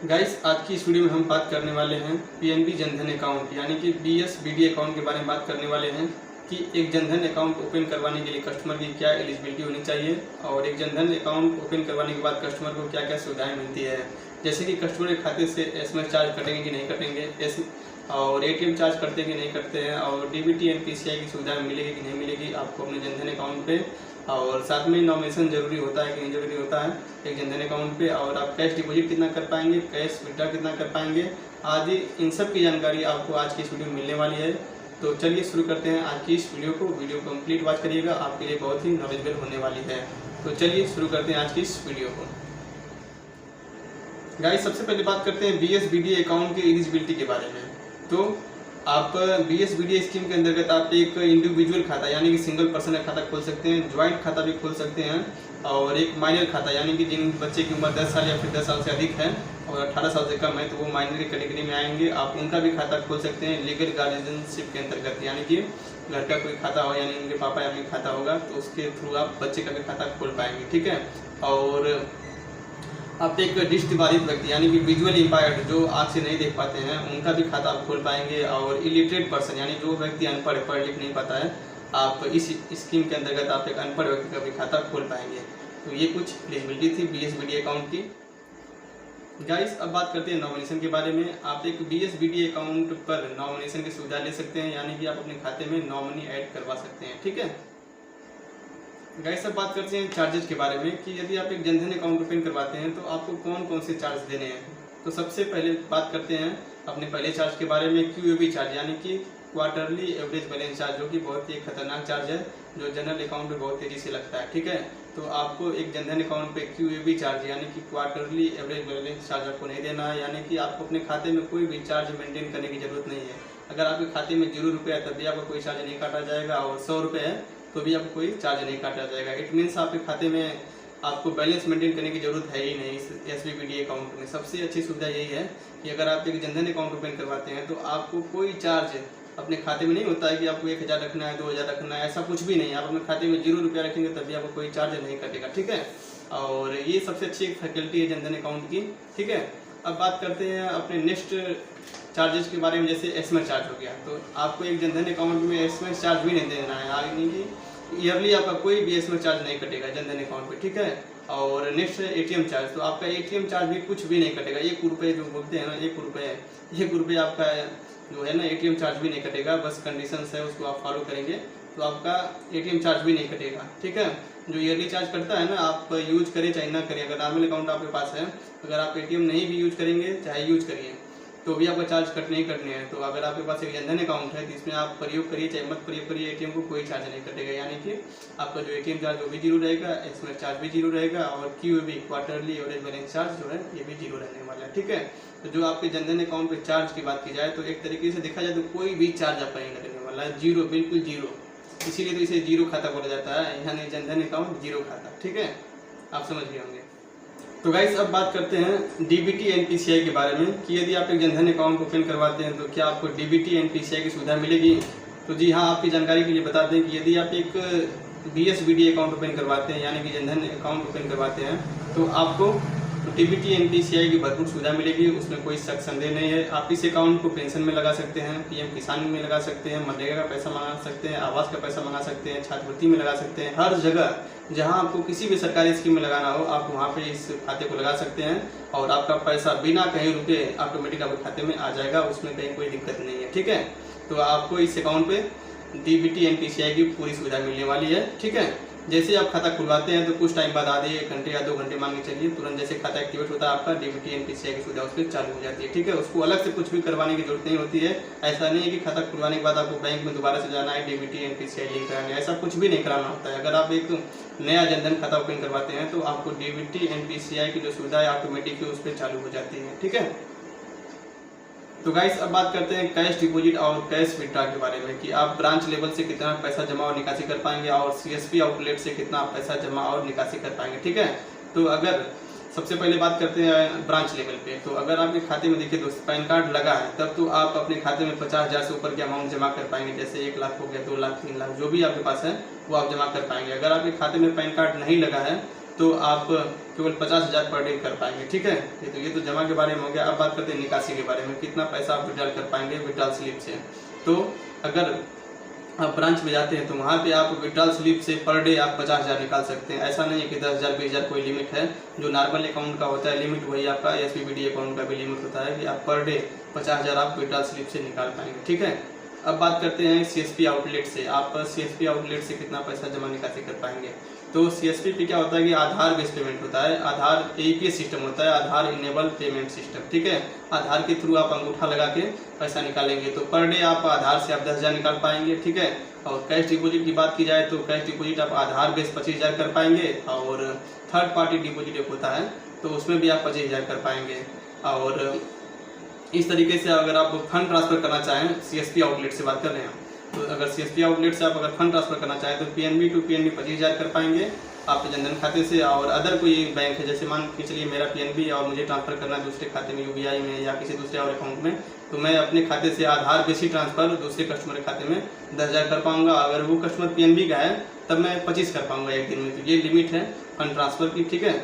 Guys, आज की इस वीडियो में हम बात करने वाले हैं पीएनबी जनधन अकाउंट यानी कि बीएसबीडी अकाउंट के बारे में बात करने वाले हैं कि एक जनधन अकाउंट ओपन करवाने के लिए कस्टमर की क्या एलिजिबिलिटी होनी चाहिए और एक जनधन अकाउंट ओपन करवाने के बाद कस्टमर को क्या क्या सुविधाएं मिलती है। जैसे कि कस्टमर के खाते से एसएमएस चार्ज कटेंगे कि नहीं कटेंगे, और एटीएम चार्ज करते हैं कि नहीं करते हैं, और डीबीटी एंड पीसीआई की सुविधा मिलेगी कि नहीं मिलेगी आपको अपने जनधन अकाउंट पे, और साथ में नॉमिनेशन जरूरी होता है कि नहीं जरूरी होता है एक जनधन अकाउंट पे, और आप कैश डिपॉजिट कितना कर पाएंगे, कैश विड्रॉ कितना कर पाएंगे आदि, इन सब की जानकारी आपको आज की इस वीडियो में मिलने वाली है। तो चलिए शुरू करते हैं आज की इस वीडियो को। वीडियो कंप्लीट वॉच करिएगा, आपके लिए बहुत ही नॉलेजेबल होने वाली है। तो चलिए शुरू करते हैं आज की इस वीडियो को। गाइस, सबसे पहले बात करते हैं बीएसबीडी अकाउंट की एलिजिबिलिटी के बारे में। तो आप बीएसबीडी स्कीम के अंतर्गत आप एक इंडिविजुअल खाता यानी कि सिंगल पर्सन का खाता खोल सकते हैं, ज्वाइंट खाता भी खोल सकते हैं, और एक माइनर खाता यानी कि जिन बच्चे की उम्र 10 साल या फिर 10 साल से अधिक है और 18 साल से कम है तो वो माइनर की कैटेगरी में आएंगे, आप उनका भी खाता खोल सकते हैं लीगल गार्जियनशिप के अंतर्गत, यानी कि घर का कोई खाता हो यानी उनके पापा या मम्मी खाता होगा तो उसके थ्रू आप बच्चे का भी खाता खोल पाएंगे। ठीक है, और आप एक दृष्टि बाधित व्यक्ति यानी कि विजुअल इम्पायर्ड जो आँख से नहीं देख पाते हैं उनका भी खाता आप खोल पाएंगे, और इलिटरेट पर्सन यानी जो व्यक्ति अनपढ़ पढ़ लिख नहीं पाता है आप इस स्कीम के अंतर्गत आप एक अनपढ़ व्यक्ति का भी खाता खोल पाएंगे। तो ये कुछ एलिजिबिलिटी थी बीएसबीडी अकाउंट की। गाइस, अब बात करते हैं नॉमिनेशन के बारे में। आप एक बीएसबीडी अकाउंट पर नॉमिनेशन की सुविधा ले सकते हैं यानी कि आप अपने खाते में नॉमिनी ऐड करवा सकते हैं। ठीक है गाइस, अब बात करते हैं चार्जेस के बारे में कि यदि आप एक जनधन अकाउंट ओपन करवाते हैं तो आपको कौन कौन से चार्ज देने हैं। तो सबसे पहले बात करते हैं अपने पहले चार्ज के बारे में, क्यूएबी चार्ज यानी कि क्वार्टरली एवरेज बैलेंस चार्ज, जो कि बहुत ही खतरनाक चार्ज है जो जनरल अकाउंट में बहुत तेजी से लगता है। ठीक है, तो आपको एक जनधन अकाउंट पे क्यूएबी चार्ज यानी कि क्वार्टरली एवरेज बैलेंस चार्ज आपको नहीं देना है, यानी कि आपको अपने खाते में कोई भी चार्ज मेंटेन करने की जरूरत नहीं है। अगर आपके खाते में 0 रुपये है तब भी आपको कोई चार्ज नहीं काटा जाएगा, और 100 रुपये है तो भी आपको कोई चार्ज नहीं काटा जाएगा। इट मीन्स आपके खाते में आपको बैलेंस मेंटेन करने की जरूरत है ही नहीं। इस एसबीबीडी अकाउंट में सबसे अच्छी सुविधा यही है कि अगर आप एक जनधन अकाउंट ओपन करवाते हैं तो आपको कोई चार्ज अपने खाते में नहीं होता है कि आपको 1000 रखना है, 2000 रखना है, ऐसा कुछ भी नहीं। आप अपने खाते में 0 रुपया रखेंगे तभी आपको कोई चार्ज नहीं कटेगा। ठीक है, और ये सबसे अच्छी फैसिलिटी है जनधन अकाउंट की। ठीक है, अब बात करते हैं अपने नेक्स्ट चार्जेस के बारे में। जैसे एसएमएस चार्ज हो गया, तो आपको एक जनधन अकाउंट में एसएमएस चार्ज भी नहीं देना है, यानी कि ईयरली आपका कोई भी एसएमएस चार्ज नहीं कटेगा जनधन अकाउंट पे। ठीक है, और नेक्स्ट है एटीएम चार्ज। तो आपका एटीएम चार्ज भी कुछ भी नहीं कटेगा। 1 रुपये जो बोलते हैं ना, 1 रुपये आपका जो है ना एटीएम चार्ज भी नहीं कटेगा। बस कंडीशंस है उसको आप फॉलो करेंगे तो आपका एटीएम चार्ज भी नहीं कटेगा। ठीक है, जो ईयरली चार्ज करता है ना, आप यूज करें चाहे ना करें, अगर नॉर्मल अकाउंट आपके पास है, अगर आप एटीएम नहीं भी यूज करेंगे चाहे यूज करिए तो भी आपका चार्ज कटने ही कटने हैं। तो अगर आपके पास एक जनधन अकाउंट है जिसमें आप प्रयोग करिए चाहे मत प्रयोग करिए, एटीएम को कोई चार्ज नहीं कटेगा, यानी कि आपका जो एटीएम चार्ज वो भी 0 रहेगा, एसएमएस चार्ज भी 0 रहेगा, और क्यूएबी क्वार्टरली एवरेज बैलेंस चार्ज जो है ये भी 0 रहने वाला है। ठीक है, तो जो आपके जनधन अकाउंट पे चार्ज की बात की जाए तो एक तरीके से देखा जाए तो कोई भी चार्ज आपका नहीं लगने वाला है, 0, बिल्कुल 0। इसीलिए तो इसे 0 खाता बोला जाता है, यानी जनधन अकाउंट 0 खाता। ठीक है, आप समझ गए होंगे। तो गाइस, अब बात करते हैं डीबीटी एंड पीसीआई के बारे में कि यदि आप एक जनधन अकाउंट ओपन करवाते हैं तो क्या आपको डीबीटी एंड पीसीआई की सुविधा मिलेगी। तो जी हाँ, आपकी जानकारी के लिए बता दें कि यदि आप एक बीएसबीडी अकाउंट ओपन करवाते हैं यानी कि जनधन अकाउंट ओपन करवाते हैं तो आपको डीबीटी एंड पीसीआई की भरपूर सुविधा मिलेगी, उसमें कोई शक संदेह नहीं है। आप इस अकाउंट को पेंशन में लगा सकते हैं, पीएम किसान में लगा सकते हैं, मनरेगा का पैसा मंगा सकते हैं, आवास का पैसा मंगा सकते हैं, छात्रवृत्ति में लगा सकते हैं। हर जगह जहां आपको किसी भी सरकारी स्कीम में लगाना हो आप वहां पे इस खाते को लगा सकते हैं, और आपका पैसा बिना कहीं रुके ऑटोमेटिक आपके खाते में आ जाएगा, उसमें कहीं कोई दिक्कत नहीं है। ठीक है, तो आपको इस अकाउंट पे डीबीटी एंड पीसीआई की पूरी सुविधा मिलने वाली है। ठीक है, जैसे आप खाता खुलवाते हैं तो कुछ टाइम बाद आधे 1 घंटे या 2 घंटे मान के चलिए, तुरंत जैसे खाता एक्टिवेट होता है आपका डीबीटी एंड पीसीआई की सुविधा उस पर चालू हो जाती है। ठीक है, उसको अलग से कुछ भी करवाने की जरूरत नहीं होती है। ऐसा नहीं है कि खाता खुलवाने के बाद आपको बैंक में दोबारा से जाना है डीबीटी एंड पीसीआई लिंक कराने, ऐसा कुछ भी नहीं कराना होता है। अगर आप एक नया जनधन खाता ओपन करवाते हैं तो आपको डीबीटी एंड पीसीआई की जो सुविधा है ऑटोमेटिक उस पर चालू हो जाती है। ठीक है, तो गाइस, अब बात करते हैं कैश डिपॉजिट और कैश विड्रॉ के बारे में कि आप ब्रांच लेवल से कितना पैसा जमा और निकासी कर पाएंगे, और सीएसपी आउटलेट से कितना पैसा जमा और निकासी कर पाएंगे। ठीक है, तो अगर सबसे पहले बात करते हैं ब्रांच लेवल पे, तो अगर आपके खाते में देखिए दोस्त पैन कार्ड लगा है तब तो आप अपने खाते में 50,000 से ऊपर के अमाउंट जमा कर पाएंगे। जैसे 1 लाख हो गया, 2 लाख, 3 लाख, जो भी आपके पास है वो आप जमा कर पाएंगे। अगर आपके खाते में पैन कार्ड नहीं लगा है तो आप केवल 50,000 पर डे कर पाएंगे। ठीक है, ये तो जमा के बारे में हो गया। अब बात करते हैं निकासी के बारे में, कितना पैसा आप विड्रॉल कर पाएंगे विड्रॉल स्लिप से। तो अगर आप ब्रांच में जाते हैं तो वहाँ पे आप विड्रॉल स्लिप से पर डे आप 50,000 निकाल सकते हैं। ऐसा नहीं है कि 10,000 20,000 कोई लिमिट है। जो नॉर्मल अकाउंट का होता है लिमिट, वही आपका SBBD अकाउंट का भी लिमिट होता है कि आप पर डे 50,000 आप विड्रॉल स्लिप से निकाल पाएंगे। ठीक है, अब बात करते हैं CSP आउटलेट से। आप CSP आउटलेट से कितना पैसा जमा निकासी कर पाएंगे। तो CSP पे क्या होता है कि आधार बेस्ड पेमेंट होता है। आधार APS सिस्टम होता है, आधार इनेबल पेमेंट सिस्टम। ठीक है, आधार के थ्रू आप अंगूठा लगा के पैसा निकालेंगे तो पर डे आप आधार से आप 10,000 निकाल पाएंगे। ठीक है, और कैश डिपॉजिट की बात की जाए तो कैश डिपॉजिट आप आधार बेस 25,000 कर पाएंगे, और थर्ड पार्टी डिपॉजिट एक होता है तो उसमें भी आप 25,000 कर पाएंगे। और इस तरीके से अगर आप फंड ट्रांसफर करना चाहें, CSP आउटलेट से बात कर रहे हैं, तो अगर CSP आउटलेट से आप अगर फंड ट्रांसफर करना चाहें तो PNB टू PNB 25,000 कर पाएंगे आपके जनधन खाते से। और अदर कोई बैंक है, जैसे मान के चलिए मेरा PNB और मुझे ट्रांसफर करना है दूसरे खाते में, UBI में या किसी दूसरे और अकाउंट में, तो मैं अपने खाते से आधार बेसिक ट्रांसफर दूसरे कस्टमर के खाते में 10,000 कर पाऊंगा। अगर वो कस्टमर PNB का है तब मैं 25 कर पाऊंगा एक दिन में। तो ये लिमिट है फंड ट्रांसफर की। ठीक है,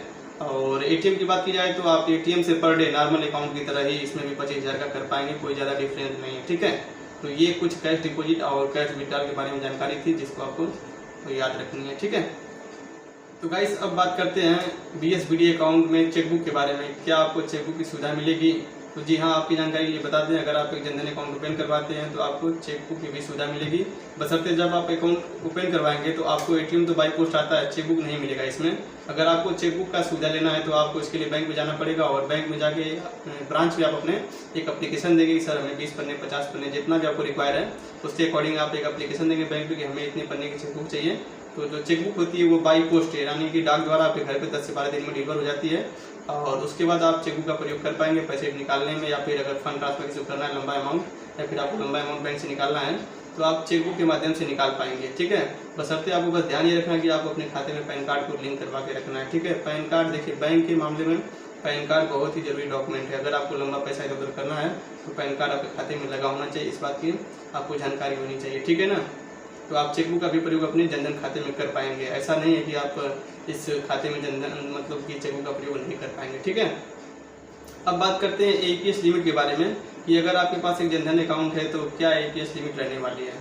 और ATM की बात की जाए तो आप ATM से पर डे नॉर्मल अकाउंट की तरह ही इसमें भी 25,000 का कर पाएंगे, कोई ज़्यादा डिफरेंस नहीं है। ठीक है, तो ये कुछ कैश डिपॉजिट और कैश विड्रॉल के बारे में जानकारी थी जिसको आपको तो याद रखनी है। ठीक है, तो गाइस अब बात करते हैं BSBD अकाउंट में चेकबुक के बारे में। क्या आपको चेकबुक की सुविधा मिलेगी? तो जी हाँ, आपकी जानकारी ये बता दें, अगर आप एक जनधन अकाउंट ओपन करवाते हैं तो आपको चेकबुक की भी सुविधा मिलेगी। बशर्ते जब आप अकाउंट ओपन करवाएंगे तो आपको ATM तो बाई पोस्ट आता है, चेकबुक नहीं मिलेगा इसमें। अगर आपको चेकबुक का सुविधा लेना है तो आपको इसके लिए बैंक में जाना पड़ेगा, और बैंक में जाके ब्रांच में आप अपने एक एप्लीकेशन देंगे कि सर हमें 20 पन्ने 50 पन्ने जितना भी आपको रिक्वायर है उसके अकॉर्डिंग आप एक एप्लीकेशन देंगे बैंक में कि हमें इतने पन्ने की चेकबुक चाहिए। तो जो चेकबुक होती है वो बाई पोस्ट है, यानी कि डाक द्वारा आपके घर पे 10 से 12 दिन में डिलीवर हो जाती है, और उसके बाद आप चेकबुक का प्रयोग कर पाएंगे पैसे निकालने में, या फिर अगर फंड ट्रांसफर किसी को करना है लंबा अमाउंट, या फिर आपको लंबा अमाउंट बैंक से निकालना है तो आप चेकबुक के माध्यम से निकाल पाएंगे। ठीक है, बशर्ते आपको बस ध्यान ये रखना है कि आपको अपने खाते में पैन कार्ड को लिंक करवा के रखना है। ठीक है, पैन कार्ड देखिए बैंक के मामले में पैन कार्ड बहुत ही जरूरी डॉक्यूमेंट है। अगर आपको लंबा पैसा इधर उधर करना है तो पैन कार्ड आपके खाते में लगा होना चाहिए, इस बात की आपको जानकारी होनी चाहिए। ठीक है ना, तो आप चेकबुक का भी प्रयोग अपने जनधन खाते में कर पाएंगे। ऐसा नहीं है कि आप इस खाते में जनधन मतलब कि चेकबुक का प्रयोग नहीं कर पाएंगे। ठीक है, अब बात करते हैं APS लिमिट के बारे में कि अगर आपके पास एक जनधन अकाउंट है तो क्या APS लिमिट रहने वाली है।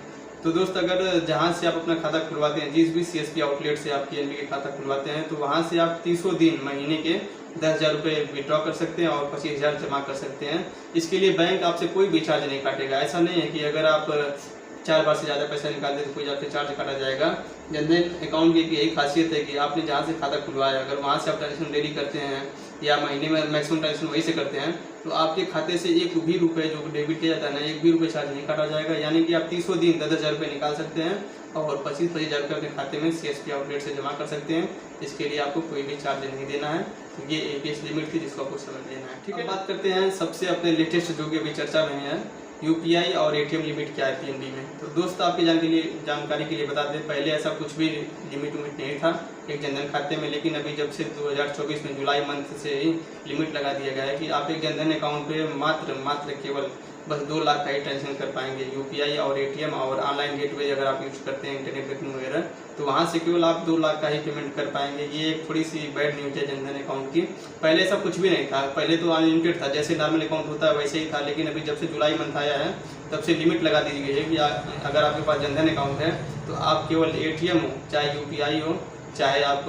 तो दोस्त अगर जहां से आप अपना खाता खुलवाते हैं, जिस भी CSP आउटलेट से आप PNB के खाता खुलवाते हैं, तो वहां से आप 30 दिन महीने के 10,000 रुपये विड्रॉ कर सकते हैं और 25,000 जमा कर सकते हैं। इसके लिए बैंक आपसे कोई भी चार्ज नहीं काटेगा। ऐसा नहीं है कि अगर आप 4 बार से ज़्यादा पैसा निकालते तो कोई आपसे चार्ज काटा जाएगा। जनधन अकाउंट की यही खासियत है कि आपने जहाँ से खाता खुलवाया, अगर वहाँ से आप ट्रांजेक्शन डेली करते हैं या महीने में मैक्सिमम ट्रांजेक्शन वहीं से करते हैं, तो आपके खाते से एक भी रुपये जो डेबिट किया जाता है ना, एक भी रुपये चार्ज नहीं काटा जाएगा। यानी कि आप 30 दिन 10,000 रुपये निकाल सकते हैं और 25,000 रुपये अपने खाते में CSP आउटलेट से जमा कर सकते हैं। इसके लिए आपको कोई भी चार्ज नहीं देना है। तो ये APS लिमिट थी जिसको आपको समझ लेना है। ठीक है, बात करते हैं सबसे अपने लेटेस्ट जो कि अभी चर्चा में है, UPI और ATM लिमिट क्या है PNB में। तो दोस्त आपकी जानकारी के लिए बता दें, पहले ऐसा कुछ भी लिमिट नहीं था एक जनधन खाते में, लेकिन अभी जब से 2024 में जुलाई मंथ से ही लिमिट लगा दिया गया है कि आप एक जनधन अकाउंट पे मात्र केवल बस 2 लाख का ही ट्रांजेक्शन कर पाएंगे। UPI और ATM और ऑनलाइन गेटवे अगर आप यूज करते हैं इंटरनेट बैंकिंग वगैरह, तो वहाँ से केवल आप 2 लाख का ही पेमेंट कर पाएंगे। ये एक थोड़ी सी बैड न्यूज है जनधन अकाउंट की। पहले ऐसा कुछ भी नहीं था, पहले तो अनलिमिटेड था, जैसे नॉर्मल अकाउंट होता है वैसे ही था। लेकिन अभी जब से जुलाई मंथ आया है तब से लिमिट लगा दी गई है कि अगर आपके पास जनधन अकाउंट है तो आप केवल ATM हो, चाहे UPI हो, चाहे आप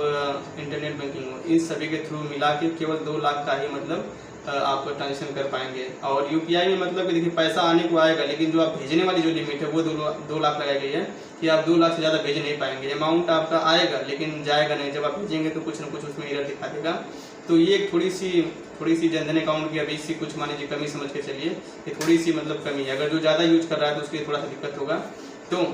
इंटरनेट बैंकिंग हो, इन सभी के थ्रू मिला के केवल 2 लाख का ही मतलब आप ट्रांजेक्शन कर पाएंगे। और UPI में मतलब कि देखिए पैसा आने को आएगा, लेकिन जो आप भेजने वाली जो लिमिट है वो 2 लाख लगाई गई है कि आप 2 लाख से ज़्यादा भेज नहीं पाएंगे। अमाउंट आपका आएगा लेकिन जाएगा नहीं, जब आप भेजेंगे तो कुछ ना कुछ उसमें एरर दिखा देगा। तो ये एक थोड़ी सी जनधन अकाउंट की अभी सी कुछ मान लीजिए कमी समझ के चलिए, ये थोड़ी सी मतलब कमी है। अगर जो ज़्यादा यूज कर रहा है तो उसके लिए थोड़ा सा दिक्कत होगा। तो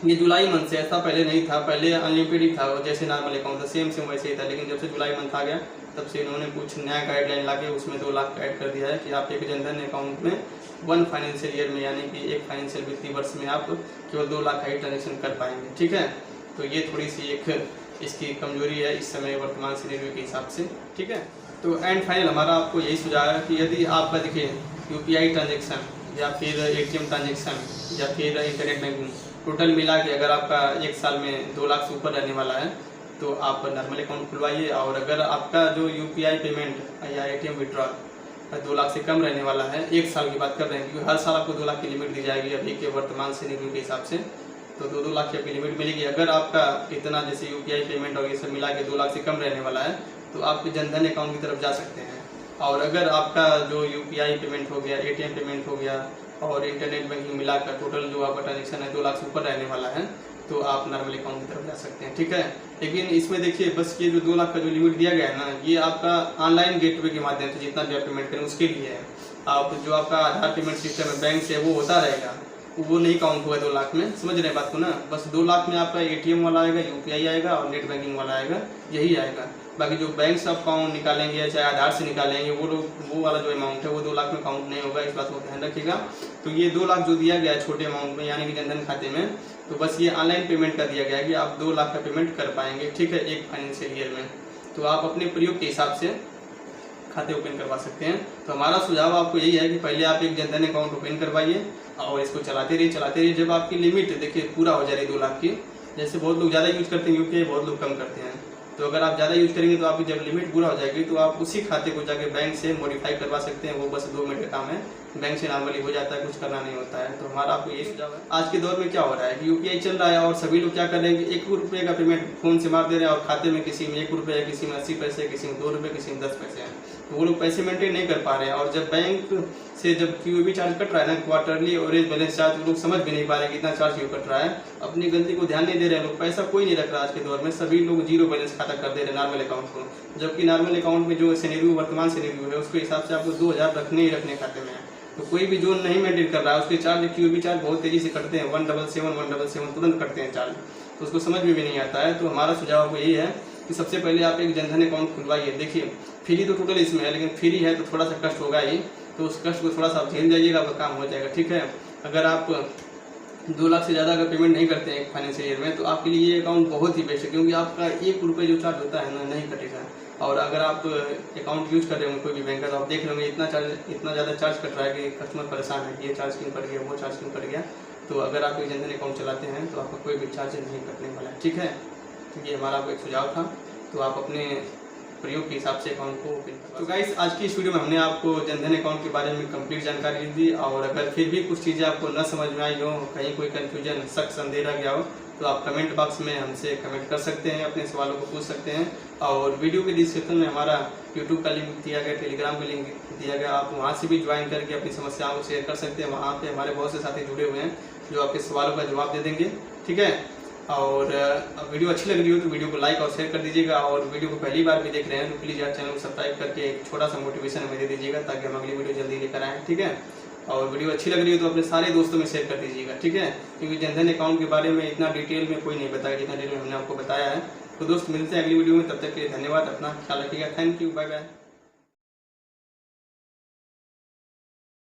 ये जुलाई मंथ से, ऐसा पहले नहीं था, पहले अनलिमिटेड ही था जैसे नॉर्मल अकाउंट था, सेम वैसे ही था। लेकिन जब से जुलाई मंथ आ गया तब से इन्होंने कुछ नया गाइडलाइन लाके उसमें 2 लाख का ऐड कर दिया है कि आप एक जनधन अकाउंट में 1 फाइनेंशियल ईयर में, यानी कि एक फाइनेंशियल वित्तीय वर्ष में आप केवल 2 लाख का ही ट्रांजेक्शन कर पाएंगे। ठीक है, तो ये थोड़ी सी एक इसकी कमजोरी है इस समय वर्तमान सिनेरियो के हिसाब से। ठीक है, तो एंड फाइनल हमारा आपको यही सुझाव है कि यदि आपका देखिए UPI ट्रांजेक्शन या फिर ATM ट्रांजेक्शन या फिर इंटरनेट बैंकिंग टोटल मिला के अगर आपका एक साल में 2 लाख से ऊपर रहने वाला है तो आप नॉर्मल अकाउंट खुलवाइए। और अगर आपका जो यूपीआई पेमेंट या एटीएम विड्रॉल 2 लाख से कम रहने वाला है, 1 साल की बात कर रहे हैं, क्योंकि हर साल आपको 2 लाख की लिमिट दी जाएगी अभी के वर्तमान सिनेरियो के हिसाब से, तो 2-2 लाख की आपकी लिमिट मिलेगी। अगर आपका इतना जैसे यूपीआई पेमेंट और ये सब मिला के 2 लाख से कम रहने वाला है तो आप जनधन अकाउंट की तरफ जा सकते हैं। और अगर आपका जो यूपीआई पेमेंट हो गया, एटीएम पेमेंट हो गया और इंटरनेट बैंकिंग मिलाकर टोटल जो आपका ट्रांजेक्शन है 2 लाख से ऊपर रहने वाला है तो आप नॉर्मल अकाउंट की तरफ जा सकते हैं, ठीक है। लेकिन इसमें देखिए बस ये जो 2 लाख का जो लिमिट दिया गया है ना, ये आपका ऑनलाइन गेटवे के माध्यम से जितना भी आप पेमेंट करें उसके लिए है। आप जो आपका आधार पेमेंट सिस्टम है बैंक से वो होता रहेगा, वो नहीं काउंट हुआ 2 लाख में, समझ रहे बात को ना। बस 2 लाख में आपका एटीएम वाला आएगा, यूपीआई आएगा और नेट बैंकिंग वाला आएगा, यही आएगा। बाकी जो बैंक से आप अकाउंट निकालेंगे चाहे आधार से निकालेंगे वो वाला जो अमाउंट है वो 2 लाख में काउंट नहीं होगा, इस बात को ध्यान रखिएगा। तो ये 2 लाख जो दिया गया है छोटे अमाउंट में यानी कि जनधन खाते में, तो बस ये ऑनलाइन पेमेंट का दिया गया है कि आप 2 लाख का पेमेंट कर पाएंगे, ठीक है, एक फाइनेंशियल ईयर में। तो आप अपने प्रयोग के हिसाब से खाते ओपन करवा सकते हैं। तो हमारा सुझाव आपको यही है कि पहले आप एक जनधन अकाउंट ओपन करवाइए और इसको चलाते रहिए। जब आपकी लिमिट देखिए पूरा हो जा रही है 2 लाख की, जैसे बहुत लोग ज़्यादा यूज करते हैं यूपीआई, बहुत लोग कम करते हैं, तो अगर आप ज़्यादा यूज करेंगे तो आपकी जब लिमिट पूरा हो जाएगी तो आप उसी खाते को जाके बैंक से मॉडिफाई करवा सकते हैं। वो बस 2 मिनट का काम है, बैंक से नॉर्मली हो जाता है, कुछ करना नहीं होता है। तो हमारा आपको यही सुझाव है। आज के दौर में क्या हो रहा है कि यूपीआई चल रहा है और सभी लोग क्या कर रहे हैं कि 1 रुपये का पेमेंट फोन से मार दे रहे हैं और खाते में किसी में 1 रुपये, किसी में 80 पैसे, किसी में 2 रुपये, किसी में 10 पैसे हैं। तो वो लोग पैसे मेंटेन नहीं कर पा रहे हैं। और जब बैंक से जब क्यूबी चार्ज कट रहा है ना, क्वार्टरली एवरेज बैलेंस चार्ज, वो लोग समझ भी नहीं पा रहे हैं कितना चार्ज क्यों कट रहा है, अपनी गलती को ध्यान नहीं दे रहे हैं लोग। पैसा कोई नहीं रख रहा आज के दौर में, सभी लोग जीरो बैलेंस खाता कर दे रहे हैं नॉर्मल अकाउंट को, जबकि नॉर्मल अकाउंट में जो सिनेरियो वर्तमान सिनेरियो है उसके हिसाब से आपको 2000 रखने ही रखने खाते में। तो कोई भी जो नहीं मेंटेन कर रहा है उसके चार्ज क्यूबी चार्ज बहुत तेजी से कटते हैं, 177 तुरंत कटते हैं चार्ज, तो उसको समझ में भी नहीं आता है। तो हमारा सुझाव आपको यही है कि सबसे पहले आप एक जनधन अकाउंट खुलवाइए। देखिए फ्री तो टोटल इसमें है, लेकिन फ्री है तो थोड़ा सा कष्ट होगा ही, तो उस कष्ट को थोड़ा सा आप झेल जाइएगा, आपका काम हो जाएगा, ठीक है। अगर आप 2 लाख से ज़्यादा अगर पेमेंट नहीं करते हैं फाइनेंशियल ईयर में तो आपके लिए ये अकाउंट बहुत ही बेस्ट है, क्योंकि आपका 1 रुपये जो चार्ज होता है ना नहीं कटेगा। और अगर आप अकाउंट यूज कर रहे होंगे कोई भी बैंक का तो आप देख रहे इतना ज़्यादा चार्ज कट रहा है कि कस्टमर परेशान है कि ये चार्ज क्यों कट गया, वो चार्ज क्यों कट गया। तो अगर आप एक जनधन अकाउंट चलाते हैं तो आपका कोई भी चार्ज नहीं कटने वाला है, ठीक है। तो ये हमारा आपको एक सुझाव था, तो आप अपने प्रयोग के हिसाब से अकाउंट को ओपन करवा। तो गाइस आज की इस वीडियो में हमने आपको जनधन अकाउंट के बारे में कंप्लीट जानकारी दी। और अगर फिर भी कुछ चीज़ें आपको न समझ में आई हो, कहीं कोई कन्फ्यूजन शक संदेह रह गया हो, तो आप कमेंट बॉक्स में हमसे कमेंट कर सकते हैं, अपने सवालों को पूछ सकते हैं। और वीडियो के डिस्क्रिप्शन में हमारा यूट्यूब का लिंक दिया गया, टेलीग्राम का लिंक दिया गया, आप वहाँ से भी ज्वाइन करके अपनी समस्याओं को शेयर कर सकते हैं। वहाँ पे हमारे बहुत से साथी जुड़े हुए हैं जो आपके सवालों का जवाब दे देंगे, ठीक है। और वीडियो अच्छी लग रही हो तो वीडियो को लाइक और शेयर कर दीजिएगा। और वीडियो को पहली बार भी देख रहे हैं तो प्लीज़ यार चैनल को सब्सक्राइब करके एक छोटा सा मोटिवेशन हमें दे दीजिएगा, ताकि हम अगली वीडियो जल्दी लेकर आएँ, ठीक है। और वीडियो अच्छी लग रही है तो अपने सारे दोस्तों में शेयर कर दीजिएगा, ठीक है, क्योंकि जनधन अकाउंट के बारे में इतना डिटेल में कोई नहीं बताया जितना डिटेल में हमने आपको बताया है। तो दोस्त मिलते हैं अगली वीडियो में, तब तक के लिए धन्यवाद, अपना ख्याल रखिएगा, थैंक यू, बाय बाय।